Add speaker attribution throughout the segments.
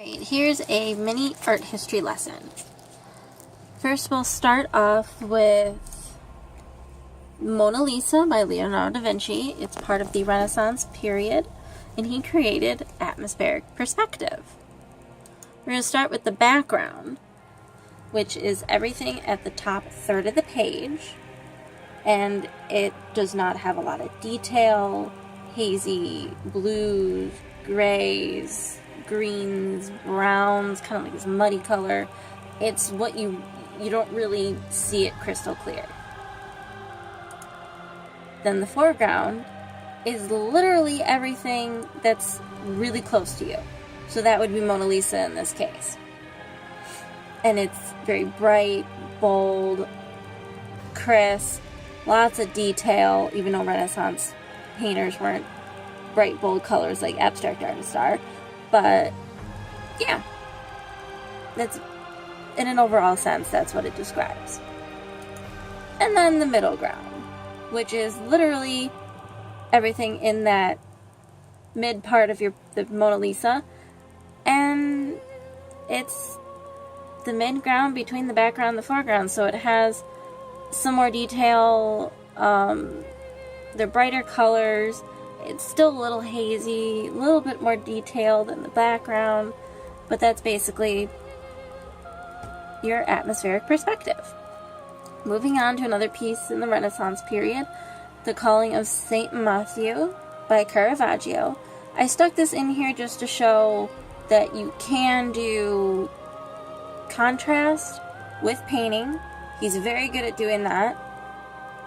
Speaker 1: Here's a mini art history lesson. First, we'll start off with Mona Lisa by Leonardo da Vinci. It's part of the Renaissance period, and he created atmospheric perspective. We're going to start with the background, which is everything at the top third of the page, and it does not have a lot of detail, hazy blues, grays, greens, browns, kind of like this muddy color. It's what you don't really see it crystal clear. Then the foreground is literally everything that's really close to you. So that would be Mona Lisa in this case. And it's very bright, bold, crisp, lots of detail, even though Renaissance painters weren't bright, bold colors like abstract artists are. But, yeah, that's, in an overall sense, that's what it describes. And then the middle ground, which is literally everything in that mid part of the Mona Lisa. And it's the mid ground between the background and the foreground, so it has some more detail, they're brighter colors. It's still a little hazy, a little bit more detailed in the background, but that's basically your atmospheric perspective. Moving on to another piece in the Renaissance period, The Calling of St. Matthew by Caravaggio. I stuck this in here just to show that you can do contrast with painting. He's very good at doing that.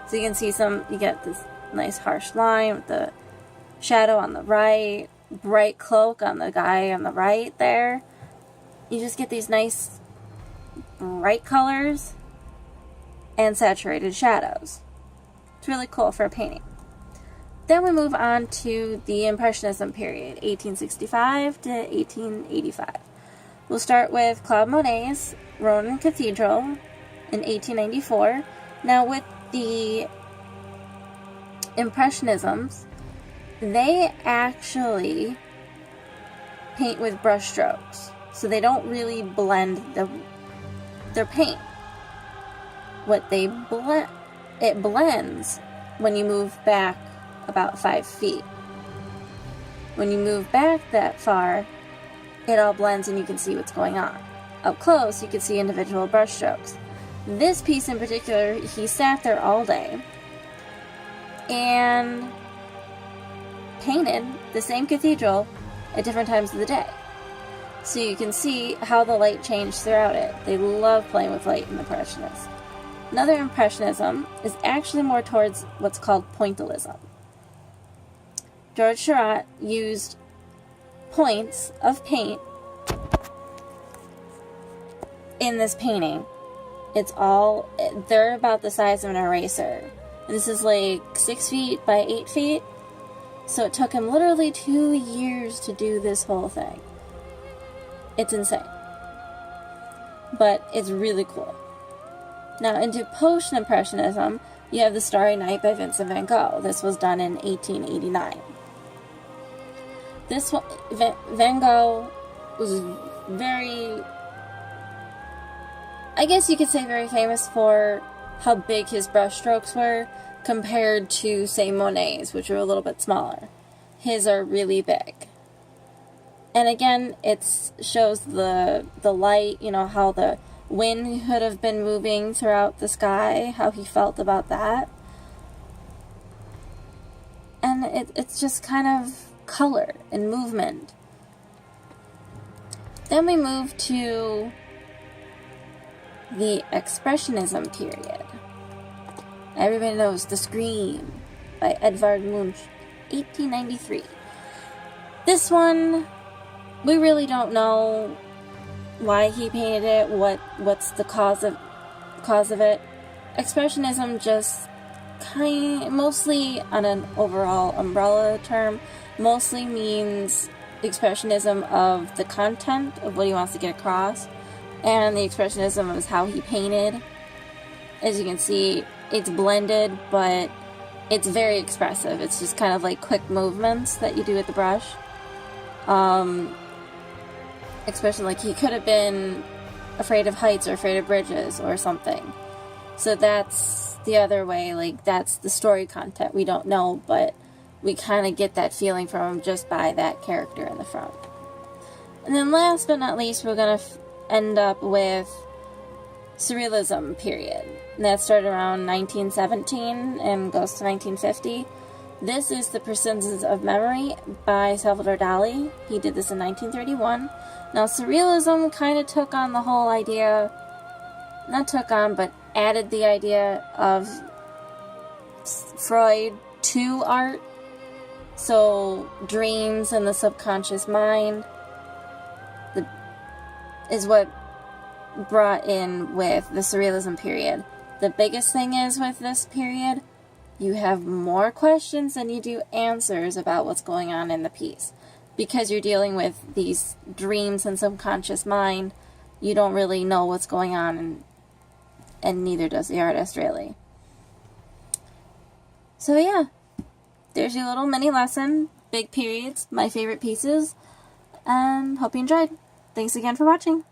Speaker 1: So you can see you get this nice harsh line with the shadow on the right, bright cloak on the guy on the right there. You just get these nice bright colors and saturated shadows. It's really cool for a painting. Then we move on to the Impressionism period, 1865 to 1885. We'll start with Claude Monet's Rouen Cathedral in 1894. Now with the Impressionisms, they actually paint with brush strokes, so they don't really blend their paint. What they blend, it blends when you move back about 5 feet. When you move back that far, it all blends and you can see what's going on. Up close, you can see individual brush strokes. This piece in particular, he sat there all day and painted the same cathedral at different times of the day. So you can see how the light changed throughout it. They love playing with light in the Impressionists. Another Impressionism is actually more towards what's called pointillism. George Seurat used points of paint in this painting. They're about the size of an eraser. This is like 6 feet by 8 feet. So it took him literally 2 years to do this whole thing. It's insane. But it's really cool. Now, into Post-Impressionism, you have The Starry Night by Vincent van Gogh. This was done in 1889. This one, Van Gogh was very, I guess you could say very famous for how big his brush strokes were compared to, say, Monet's, which are a little bit smaller. His are really big. And again, it shows the light, how the wind could have been moving throughout the sky, how he felt about that. And it's just kind of color and movement. Then we move to the Expressionism period. Everybody knows The Scream by Edvard Munch, 1893. This one, we really don't know why he painted it, what's the cause of it. Expressionism just mostly on an overall umbrella term, mostly means expressionism of the content of what he wants to get across, and the expressionism is how he painted. As you can see, it's blended, but it's very expressive. It's just kind of like quick movements that you do with the brush. expression, like he could have been afraid of heights or afraid of bridges or something. So that's the other way, like that's the story content. We don't know, but we kind of get that feeling from him just by that character in the front. And then last but not least, we're going to end up with surrealism period. And that started around 1917 and goes to 1950. This is The Persistence of Memory by Salvador Dali. He did this in 1931. Now, surrealism kind of took on the whole idea, not took on, but added the idea of Freud to art. So, dreams and the subconscious mind is what brought in with the surrealism period. The biggest thing is with this period, you have more questions than you do answers about what's going on in the piece. Because you're dealing with these dreams and subconscious mind, you don't really know what's going on, and neither does the artist, really. So yeah, there's your little mini lesson. Big periods, my favorite pieces, and hope you enjoyed. Thanks again for watching.